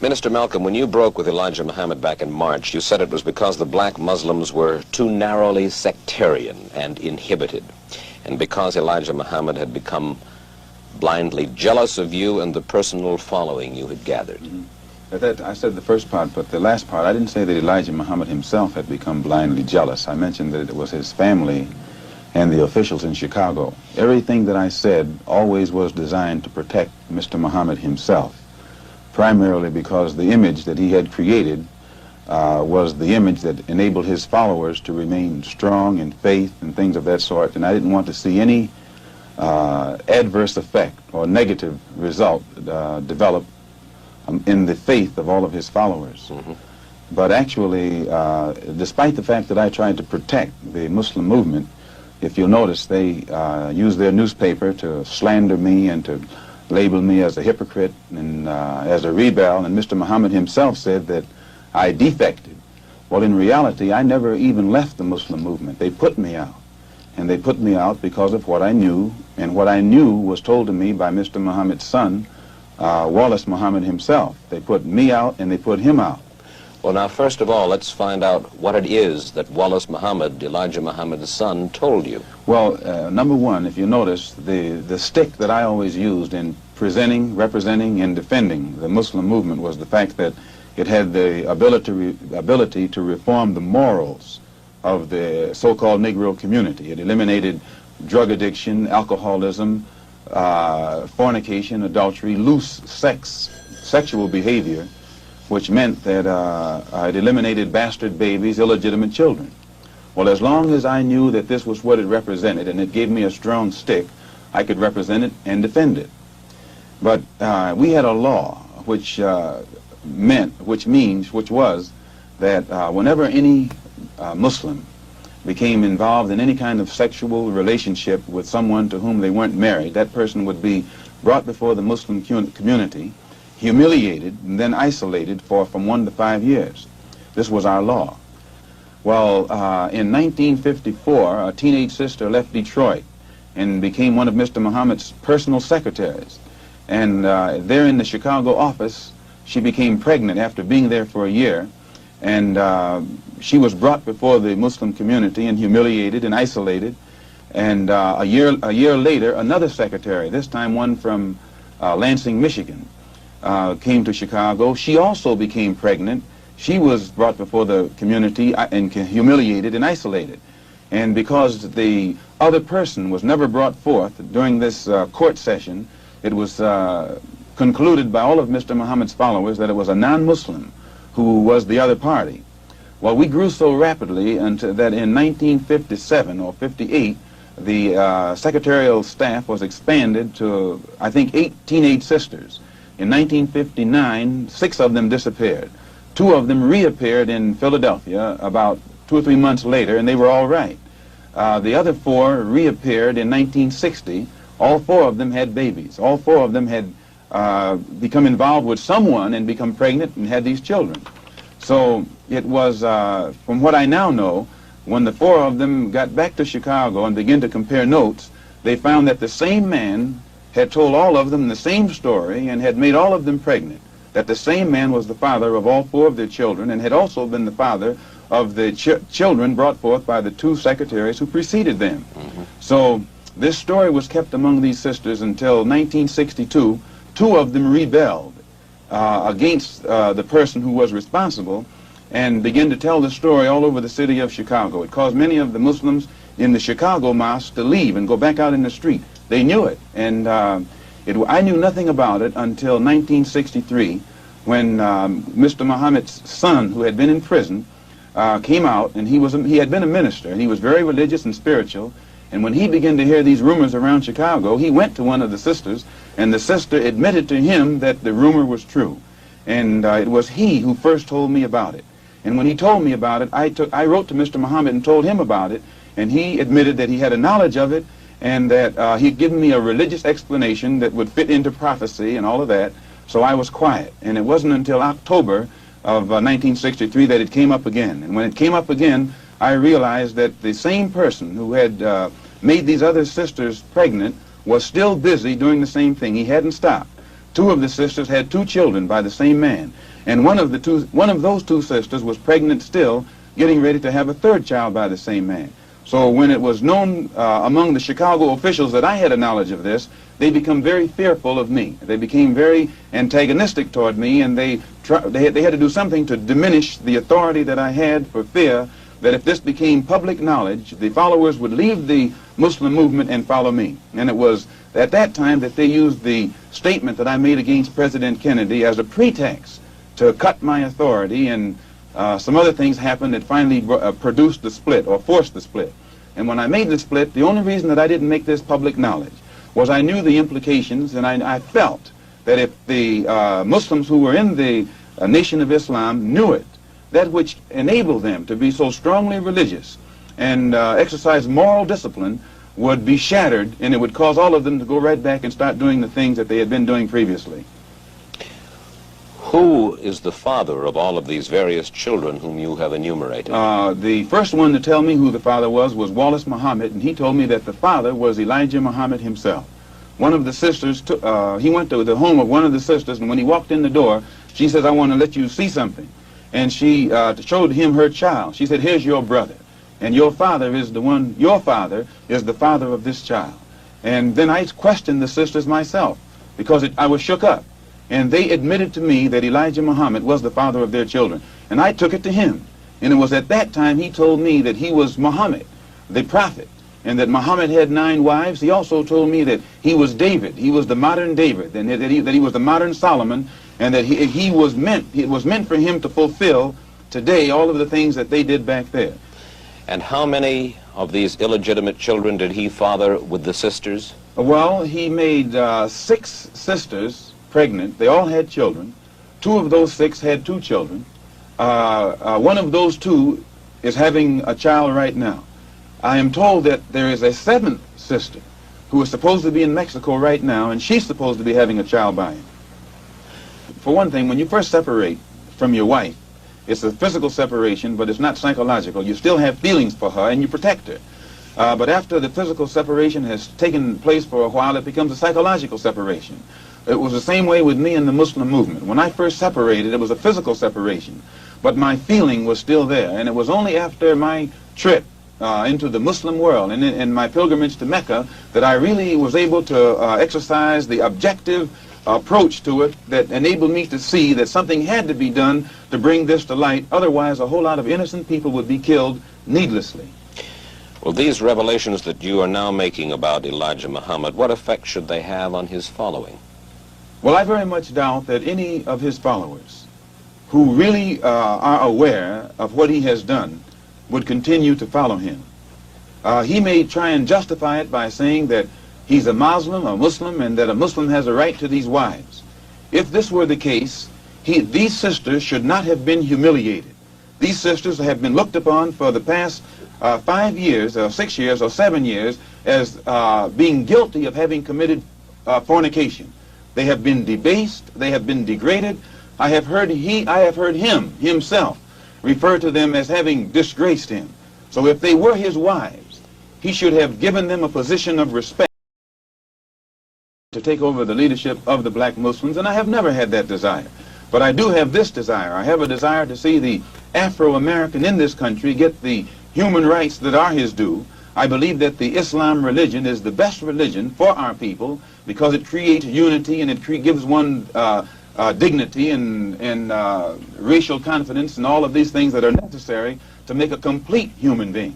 Minister Malcolm, when you broke with Elijah Muhammad back in March, you said it was because the black Muslims were too narrowly sectarian and inhibited, and because Elijah Muhammad had become blindly jealous of you and the personal following you had gathered. I said the first part, but the last part, I didn't say that Elijah Muhammad himself had become blindly jealous. I mentioned that it was his family and the officials in Chicago. Everything that I said always was designed to protect Mr. Muhammad himself, primarily because the image that he had created was the image that enabled his followers to remain strong in faith and things of that sort, and I didn't want to see any adverse effect or negative result develop in the faith of all of his followers. But actually, despite the fact that I tried to protect the Muslim movement, if you'll notice, they used their newspaper to slander me and to label me as a hypocrite and as a rebel, and Mr. Muhammad himself said that I defected. Well, in reality, I never even left the Muslim movement. They put me out. And they put me out because of what I knew, and what I knew was told to me by Mr. Muhammad's son, Wallace Muhammad himself. They put me out and they put him out. Well, now, first of all, let's find out what it is that Wallace Muhammad, Elijah Muhammad's son, told you. Well, number one, if you notice, the stick that I always used in presenting, representing, and defending the Muslim movement was the fact that it had the ability to reform the morals of the so-called Negro community. It eliminated drug addiction, alcoholism, fornication, adultery, loose sexual behavior, which meant that it eliminated bastard babies, illegitimate children. Well, as long as I knew that this was what it represented, and it gave me a strong stick, I could represent it and defend it. But we had a law which was that whenever any Muslim became involved in any kind of sexual relationship with someone to whom they weren't married, that person would be brought before the Muslim community, humiliated, and then isolated for from 1 to 5 years. This was our law. Well, in 1954, a teenage sister left Detroit and became one of Mr. Muhammad's personal secretaries. And there in the Chicago office, she became pregnant after being there for a year. And she was brought before the Muslim community and humiliated and isolated. And a year later, another secretary, this time one from Lansing, Michigan, came to Chicago. She also became pregnant. She was brought before the community and humiliated and isolated. And because the other person was never brought forth during this court session, it was concluded by all of Mr. Muhammad's followers that it was a non-Muslim who was the other party. Well, we grew so rapidly until that in 1957 or 58, the secretarial staff was expanded to, I think, 8 teenage sisters. In 1959, 6 of them disappeared. 2 of them reappeared in Philadelphia about 2 or 3 months later, and they were all right. The other 4 reappeared in 1960. All 4 of them had babies. All 4 of them had become involved with someone and become pregnant and had these children. So it was, from what I now know, when the 4 of them got back to Chicago and began to compare notes, they found that the same man had told all of them the same story and had made all of them pregnant, that the same man was the father of all 4 of their children and had also been the father of the children brought forth by the 2 secretaries who preceded them. So this story was kept among these sisters until 1962. 2 of them rebelled against the person who was responsible and began to tell the story all over the city of Chicago. It caused many of the Muslims in the Chicago mosque to leave and go back out in the street. They knew it, and I knew nothing about it until 1963 when Mr. Muhammad's son, who had been in prison, came out, and he had been a minister, and he was very religious and spiritual. And when he began to hear these rumors around Chicago, he went to one of the sisters, and the sister admitted to him that the rumor was true. And it was he who first told me about it. And when he told me about it, I wrote to Mr. Muhammad and told him about it, and he admitted that he had a knowledge of it, and that he'd given me a religious explanation that would fit into prophecy and all of that. So I was quiet. And it wasn't until October of 1963 that it came up again. And when it came up again, I realized that the same person who had made these other sisters pregnant was still busy doing the same thing. He hadn't stopped. two of the sisters had two children by the same man. And one of those two sisters was pregnant still, getting ready to have a third child by the same man. So when it was known among the Chicago officials that I had a knowledge of this, they become very fearful of me. They became very antagonistic toward me, and they had to do something to diminish the authority that I had, for fear that if this became public knowledge, the followers would leave the Muslim movement and follow me. And it was at that time that they used the statement that I made against President Kennedy as a pretext to cut my authority, and some other things happened that finally produced the split, or forced the split. And when I made the split, the only reason that I didn't make this public knowledge was I knew the implications, and I felt that if the Muslims who were in the Nation of Islam knew it, that which enabled them to be so strongly religious and exercise moral discipline would be shattered, and it would cause all of them to go right back and start doing the things that they had been doing previously. Who is the father of all of these various children whom you have enumerated? The first one to tell me who the father was Wallace Muhammad, and he told me that the father was Elijah Muhammad himself. One of the sisters, he went to the home of one of the sisters, and when he walked in the door, she says, "I want to let you see something." And she showed him her child. She said, "Here's your brother, and your father is the father of this child." And then I questioned the sisters myself, because I was shook up. And they admitted to me that Elijah Muhammad was the father of their children. And I took it to him. And it was at that time he told me that he was Muhammad, the prophet, and that Muhammad had 9 wives. He also told me that he was David. He was the modern David, and that he was the modern Solomon, and that it was meant for him to fulfill today all of the things that they did back there. And how many of these illegitimate children did he father with the sisters? Well, he made 6 sisters pregnant. They all had children. 2 of those 6 had 2 children. One of those 2 is having a child right now. I am told that there is a 7th sister who is supposed to be in Mexico right now, and she's supposed to be having a child by him. For one thing, when you first separate from your wife, it's a physical separation, but it's not psychological. You still have feelings for her, and you protect her. But after the physical separation has taken place for a while, it becomes a psychological separation. It was the same way with me in the Muslim movement. When I first separated, it was a physical separation, but my feeling was still there. And it was only after my trip into the Muslim world and my pilgrimage to Mecca that I really was able to exercise the objective approach to it that enabled me to see that something had to be done to bring this to light. Otherwise, a whole lot of innocent people would be killed needlessly. Well, these revelations that you are now making about Elijah Muhammad, what effect should they have on his following? Well, I very much doubt that any of his followers who really are aware of what he has done would continue to follow him. He may try and justify it by saying that he's a Muslim, and that a Muslim has a right to these wives. If this were the case, these sisters should not have been humiliated. These sisters have been looked upon for the past 5 years, or 6 years, or 7 years as being guilty of having committed fornication. They have been debased. They have been degraded. I have heard him himself refer to them as having disgraced him. So if they were his wives, he should have given them a position of respect to take over the leadership of the black Muslims, and I have never had that desire. But I do have this desire. I have a desire to see the Afro-American in this country get the human rights that are his due. I believe that the Islam religion is the best religion for our people because it creates unity, and it gives one dignity and racial confidence and all of these things that are necessary to make a complete human being.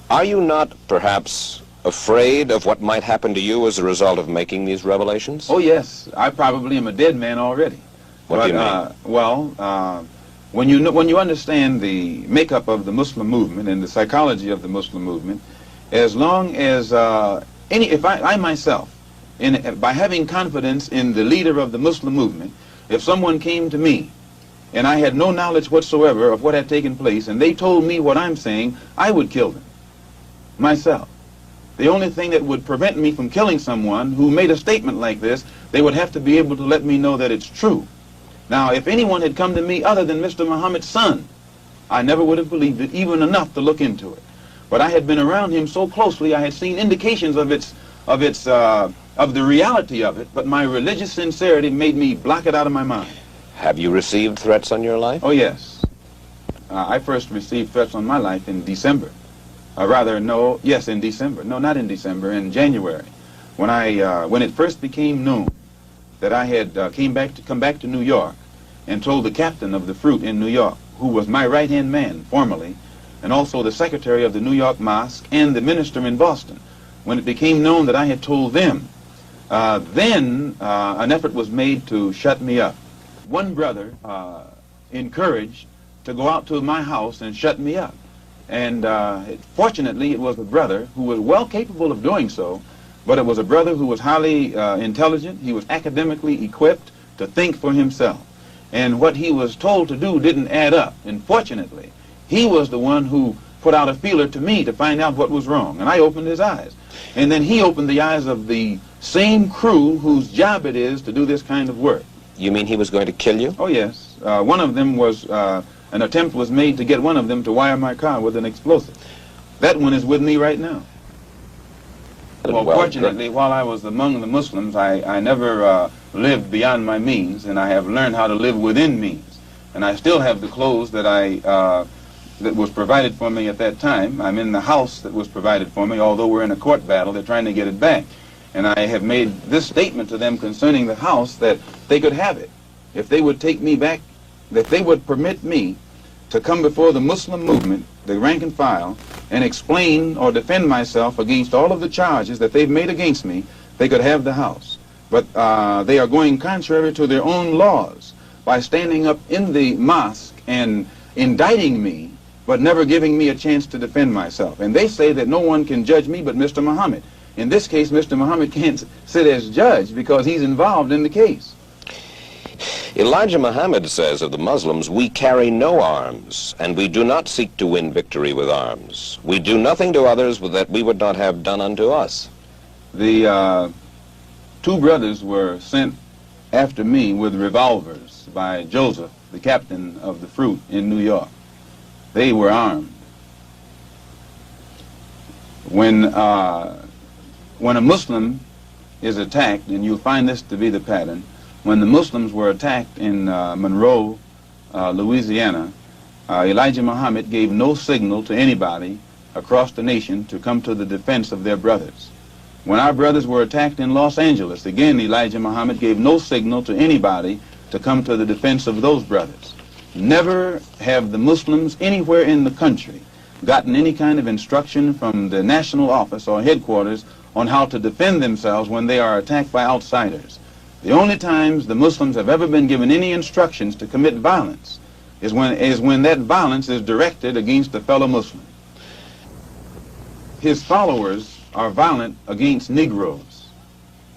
Are you not perhaps afraid of what might happen to you as a result of making these revelations? Oh yes, I probably am a dead man already. What do you mean? Well, when you understand the makeup of the Muslim movement and the psychology of the Muslim movement, as long as I myself, by having confidence in the leader of the Muslim movement, if someone came to me and I had no knowledge whatsoever of what had taken place, and they told me what I'm saying, I would kill them myself. The only thing that would prevent me from killing someone who made a statement like this, they would have to be able to let me know that it's true. Now, if anyone had come to me other than Mr. Muhammad's son, I never would have believed it, even enough to look into it. But I had been around him so closely, I had seen indications of its of the reality of it, but my religious sincerity made me block it out of my mind. Have you received threats on your life? Oh, yes. I first received threats on my life in December. In December. No, not in December, in January. When it first became known that I had come back to New York and told the captain of the fruit in New York, who was my right-hand man formerly, and also the secretary of the New York Mosque and the minister in Boston. When it became known that I had told them, then an effort was made to shut me up. One brother encouraged to go out to my house and shut me up. And fortunately, it was a brother who was well capable of doing so, but it was a brother who was highly intelligent. He was academically equipped to think for himself. And what he was told to do didn't add up. And fortunately, he was the one who put out a feeler to me to find out what was wrong. And I opened his eyes. And then he opened the eyes of the same crew whose job it is to do this kind of work. You mean he was going to kill you? Oh, yes. One of them was, an attempt was made to get one of them to wire my car with an explosive. That one is with me right now. Well, fortunately, while I was among the Muslims, I never lived beyond my means, and I have learned how to live within means. And I still have the clothes that that was provided for me at that time. I'm in the house that was provided for me, although we're in a court battle, they're trying to get it back. And I have made this statement to them concerning the house, that they could have it if they would take me back, that they would permit me to come before the Muslim movement, the rank and file, and explain or defend myself against all of the charges that they've made against me. They could have the house. But they are going contrary to their own laws by standing up in the mosque and indicting me, but never giving me a chance to defend myself. And they say that no one can judge me but Mr. Muhammad. In this case, Mr. Muhammad can't sit as judge because he's involved in the case. Elijah Muhammad says of the Muslims, "We carry no arms, and we do not seek to win victory with arms. We do nothing to others that we would not have done unto us." The two brothers were sent after me with revolvers by Joseph, the captain of the fruit in New York. They were armed. When a Muslim is attacked, and you'll find this to be the pattern, when the Muslims were attacked in Monroe, Louisiana, Elijah Muhammad gave no signal to anybody across the nation to come to the defense of their brothers. When our brothers were attacked in Los Angeles, again Elijah Muhammad gave no signal to anybody to come to the defense of those brothers. Never have the Muslims anywhere in the country gotten any kind of instruction from the national office or headquarters on how to defend themselves when they are attacked by outsiders. The only times the Muslims have ever been given any instructions to commit violence is when that violence is directed against a fellow Muslim. His followers are violent against Negroes.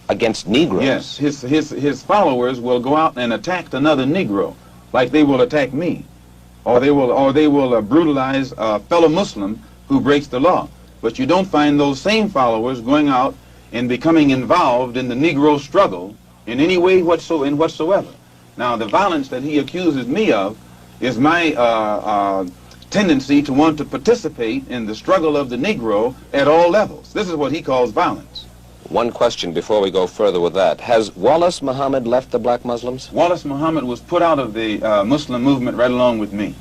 Against Negroes? Yes, his followers will go out and attack another Negro, like they will attack me, or they will brutalize a fellow Muslim who breaks the law. But you don't find those same followers going out and becoming involved in the Negro struggle in any way whatsoever. Now, the violence that he accuses me of is my tendency to want to participate in the struggle of the Negro at all levels. This is what he calls violence. One question before we go further with that. Has Wallace Muhammad left the black Muslims? Wallace Muhammad was put out of the Muslim movement right along with me.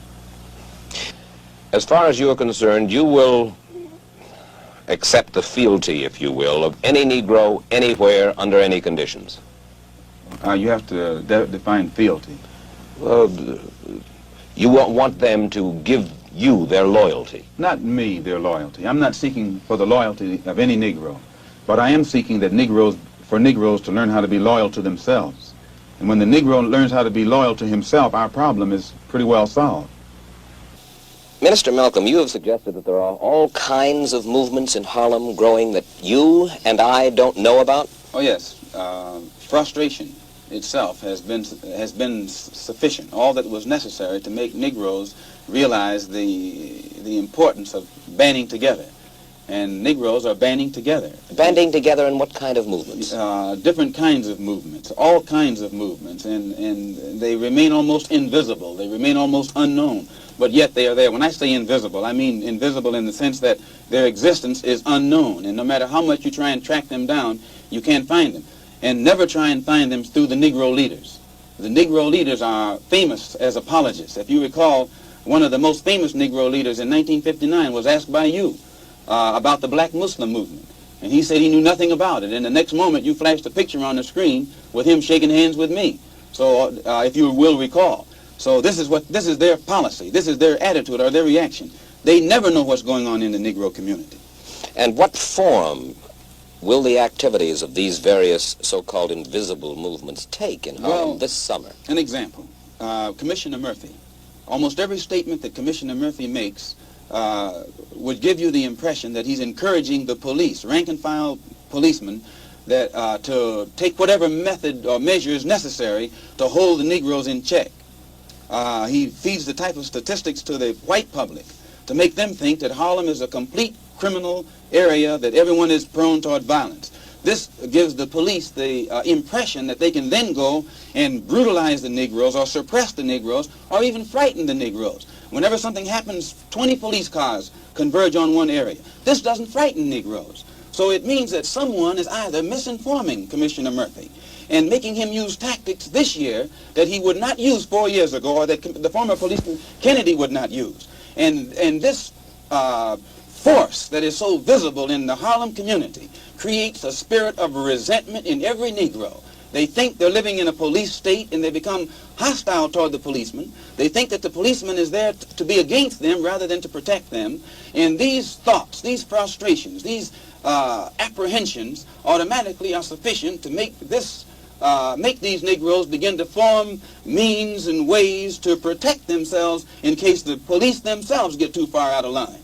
As far as you are concerned, you will accept the fealty, if you will, of any Negro anywhere under any conditions? You have to define fealty. Well, you want them to give you their loyalty. Not me, their loyalty. I'm not seeking for the loyalty of any Negro, but I am seeking that for Negroes to learn how to be loyal to themselves. And when the Negro learns how to be loyal to himself, our problem is pretty well solved. Minister Malcolm, you have suggested that there are all kinds of movements in Harlem growing that you and I don't know about? Oh, yes. Frustration itself has been sufficient, all that was necessary to make Negroes realize the importance of banding together. and Negroes are banding together. Banding together in what kind of movements? Different kinds of movements, all kinds of movements, and they remain almost invisible. They remain almost unknown, but yet they are there. When I say invisible, I mean invisible in the sense that their existence is unknown, and no matter how much you try and track them down, you can't find them. And never try and find them through the Negro leaders. The Negro leaders are famous as apologists. If you recall, one of the most famous Negro leaders in 1959 was asked by you about the black Muslim movement. And he said he knew nothing about it. And the next moment you flashed a picture on the screen with him shaking hands with me. So if you will recall. So this is their policy. This is their attitude or their reaction. They never know what's going on in the Negro community. And what form will the activities of these various so-called invisible movements take in Harlem this summer? An example, Commissioner Murphy. Almost every statement that Commissioner Murphy makes would give you the impression that he's encouraging the police, rank-and-file policemen, that to take whatever method or measures necessary to hold the Negroes in check. He feeds the type of statistics to the white public to make them think that Harlem is a complete criminal area, that everyone is prone toward violence. This gives the police the impression that they can then go and brutalize the Negroes or suppress the Negroes or even frighten the Negroes. Whenever something happens, 20 police cars converge on one area. This doesn't frighten Negroes. So it means that someone is either misinforming Commissioner Murphy and making him use tactics this year that he would not use 4 years ago, or that the former policeman Kennedy would not use. And this force that is so visible in the Harlem community creates a spirit of resentment in every Negro. They think they're living in a police state, and they become hostile toward the policeman. They think that the policeman is there to be against them rather than to protect them. And these thoughts, these frustrations, these apprehensions automatically are sufficient to make these Negroes begin to form means and ways to protect themselves in case the police themselves get too far out of line.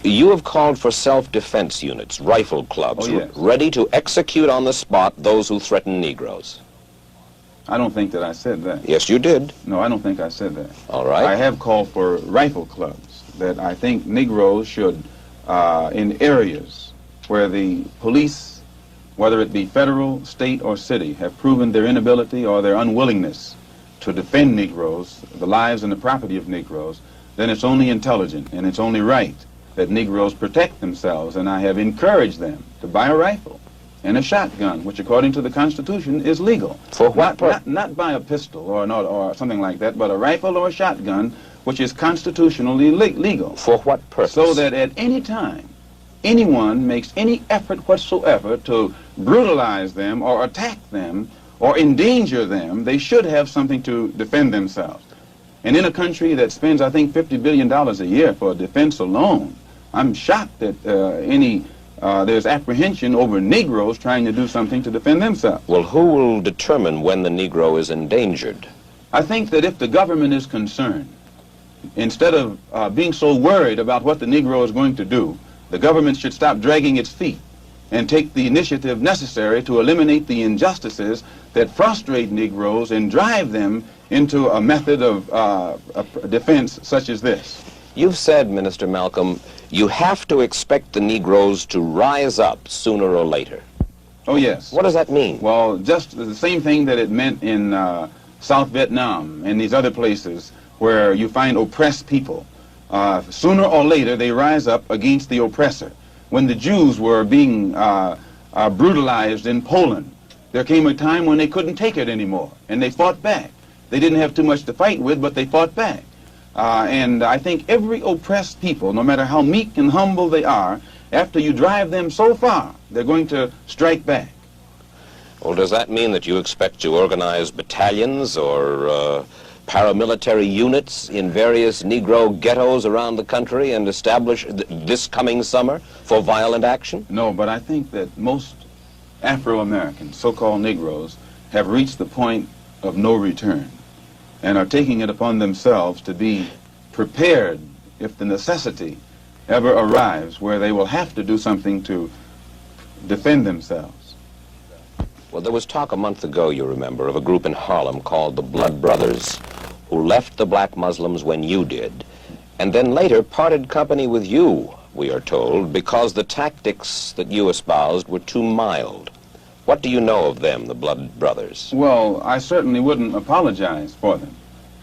You have called for self-defense units, rifle clubs, yes, ready to execute on the spot those who threaten Negroes. I don't think that I said that. Yes, you did. No, I don't think I said that. All right. I have called for rifle clubs, that I think Negroes should, in areas where the police, whether it be federal, state, or city, have proven their inability or their unwillingness to defend Negroes, the lives and the property of Negroes, then it's only intelligent and it's only right that Negroes protect themselves, and I have encouraged them to buy a rifle and a shotgun, which according to the Constitution is legal. For what purpose? Not buy a pistol or something like that, but a rifle or a shotgun, which is constitutionally legal. For what purpose? So that at any time, anyone makes any effort whatsoever to brutalize them or attack them or endanger them, they should have something to defend themselves. And in a country that spends, I think, $50 billion a year for defense alone, I'm shocked that there's apprehension over Negroes trying to do something to defend themselves. Well, who will determine when the Negro is endangered? I think that if the government is concerned, instead of being so worried about what the Negro is going to do, the government should stop dragging its feet and take the initiative necessary to eliminate the injustices that frustrate Negroes and drive them into a method of defense such as this. You've said, Minister Malcolm, you have to expect the Negroes to rise up sooner or later. Oh, yes. What does that mean? Well, just the same thing that it meant in South Vietnam and these other places where you find oppressed people. Sooner or later, they rise up against the oppressor. When the Jews were being brutalized in Poland, there came a time when they couldn't take it anymore, and they fought back. They didn't have too much to fight with, but they fought back. And I think every oppressed people, no matter how meek and humble they are, after you drive them so far, they're going to strike back. Well, does that mean that you expect to organize battalions or paramilitary units in various Negro ghettos around the country and establish this coming summer for violent action? No, but I think that most Afro-Americans, so-called Negroes, have reached the point of no return and are taking it upon themselves to be prepared if the necessity ever arrives where they will have to do something to defend themselves. Well, there was talk a month ago, you remember, of a group in Harlem called the Blood Brothers, who left the black Muslims when you did, and then later parted company with you we are told, because the tactics that you espoused were too mild. What do you know of them, the Blood Brothers? Well, I certainly wouldn't apologize for them.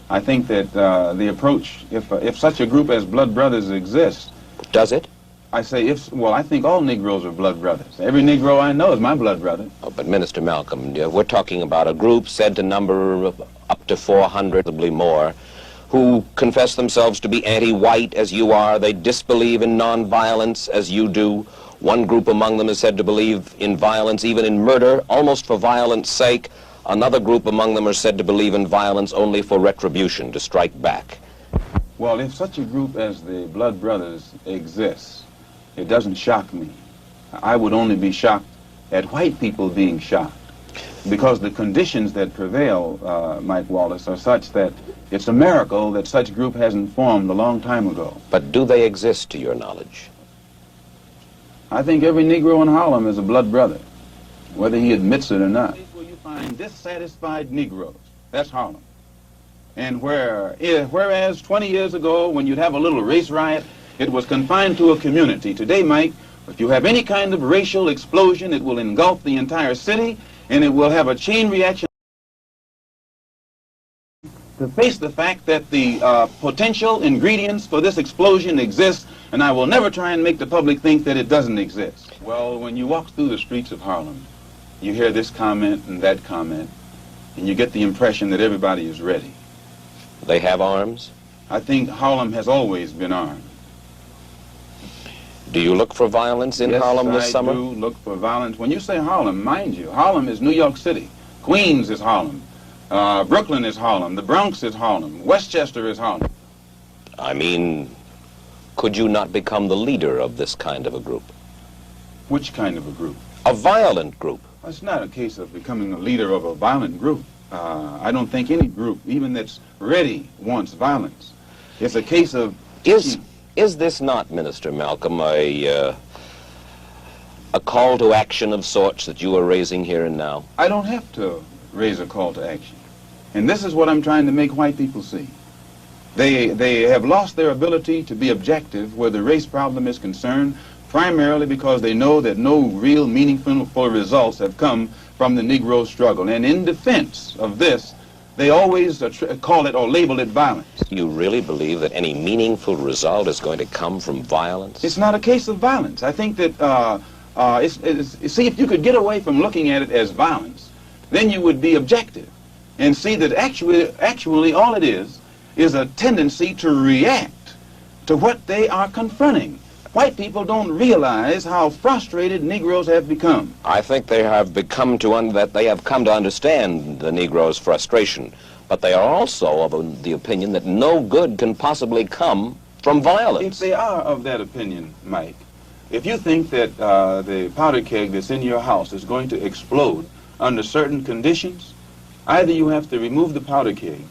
I think that the approach, if such a group as Blood Brothers exists... Does it? I say, well, I think all Negroes are blood brothers. Every Negro I know is my blood brother. Oh, but Minister Malcolm, we're talking about a group said to number up to 400, probably more, who confess themselves to be anti-white as you are. They disbelieve in nonviolence as you do. One group among them is said to believe in violence, even in murder, almost for violence sake. Another group among them are said to believe in violence only for retribution, to strike back. Well, if such a group as the Blood Brothers exists, it doesn't shock me. I would only be shocked at white people being shocked, because the conditions that prevail, Mike Wallace, are such that it's a miracle that such group hasn't formed a long time ago. But do they exist to your knowledge? I think every Negro in Harlem is a blood brother, whether he admits it or not. Where you find dissatisfied Negroes, that's Harlem. And whereas 20 years ago, when you'd have a little race riot, it was confined to a community. Today, Mike, if you have any kind of racial explosion, it will engulf the entire city, and it will have a chain reaction to face the fact that the potential ingredients for this explosion exist, and I will never try and make the public think that it doesn't exist. Well, when you walk through the streets of Harlem, you hear this comment and that comment, and you get the impression that everybody is ready. They have arms? I think Harlem has always been armed. Do you look for violence in Harlem this summer? Yes, I do look for violence. When you say Harlem, mind you, Harlem is New York City. Queens is Harlem. Brooklyn is Harlem. The Bronx is Harlem. Westchester is Harlem. I mean, could you not become the leader of this kind of a group? Which kind of a group? A violent group. It's not a case of becoming a leader of a violent group. I don't think any group, even that's ready, wants violence. It's a case of... Is this not, Minister Malcolm, a call to action of sorts that you are raising here and now? I don't have to raise a call to action. And this is what I'm trying to make white people see. They have lost their ability to be objective where the race problem is concerned, primarily because they know that no real meaningful results have come from the Negro struggle. And in defense of this, they always call it or label it violence. You really believe that any meaningful result is going to come from violence? It's not a case of violence. I think that, see, if you could get away from looking at it as violence, then you would be objective and see that actually all it is a tendency to react to what they are confronting. White people don't realize how frustrated Negroes have become. I think they have come to understand the Negro's frustration, but they are also of the opinion that no good can possibly come from violence. If they are of that opinion, Mike, if you think that the powder keg that's in your house is going to explode under certain conditions, either you have to remove the powder keg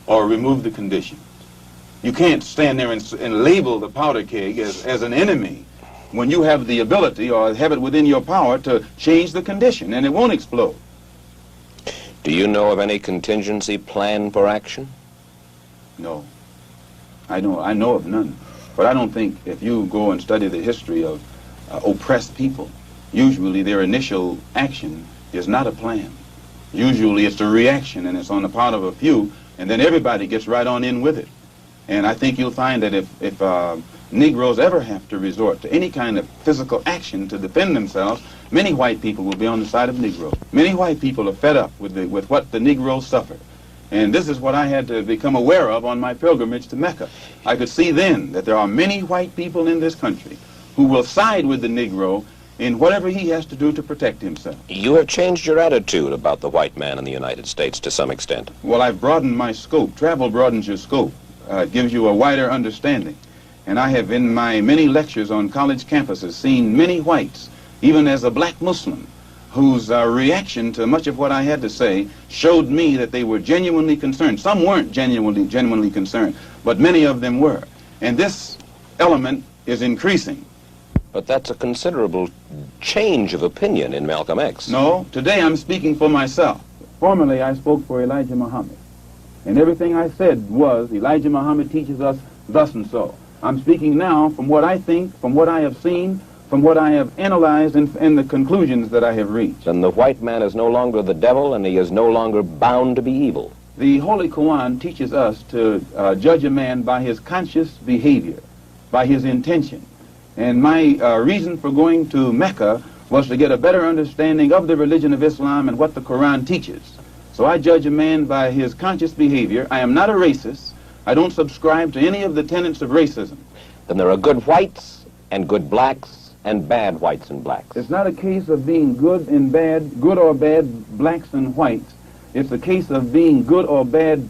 or remove the conditions. You can't stand there and label the powder keg as an enemy when you have the ability or have it within your power to change the condition, and it won't explode. Do you know of any contingency plan for action? No. I know of none. But I don't think if you go and study the history of oppressed people, usually their initial action is not a plan. Usually it's a reaction, and it's on the part of a few, and then everybody gets right on in with it. And I think you'll find that if Negroes ever have to resort to any kind of physical action to defend themselves, many white people will be on the side of Negroes. Many white people are fed up with what the Negroes suffer. And this is what I had to become aware of on my pilgrimage to Mecca. I could see then that there are many white people in this country who will side with the Negro in whatever he has to do to protect himself. You have changed your attitude about the white man in the United States to some extent. Well, I've broadened my scope. Travel broadens your scope. It gives you a wider understanding. And I have, in my many lectures on college campuses, seen many whites, even as a black Muslim, whose reaction to much of what I had to say showed me that they were genuinely concerned. Some weren't genuinely concerned, but many of them were. And this element is increasing. But that's a considerable change of opinion in Malcolm X. No, today I'm speaking for myself. Formerly I spoke for Elijah Muhammad. And everything I said was, Elijah Muhammad teaches us thus and so. I'm speaking now from what I think, from what I have seen, from what I have analyzed, and the conclusions that I have reached. Then the white man is no longer the devil, and he is no longer bound to be evil. The Holy Quran teaches us to judge a man by his conscious behavior, by his intention. And my reason for going to Mecca was to get a better understanding of the religion of Islam and what the Quran teaches. So I judge a man by his conscious behavior. I am not a racist. I don't subscribe to any of the tenets of racism. Then there are good whites and good blacks and bad whites and blacks. It's not a case of being good or bad blacks and whites. It's a case of being good or bad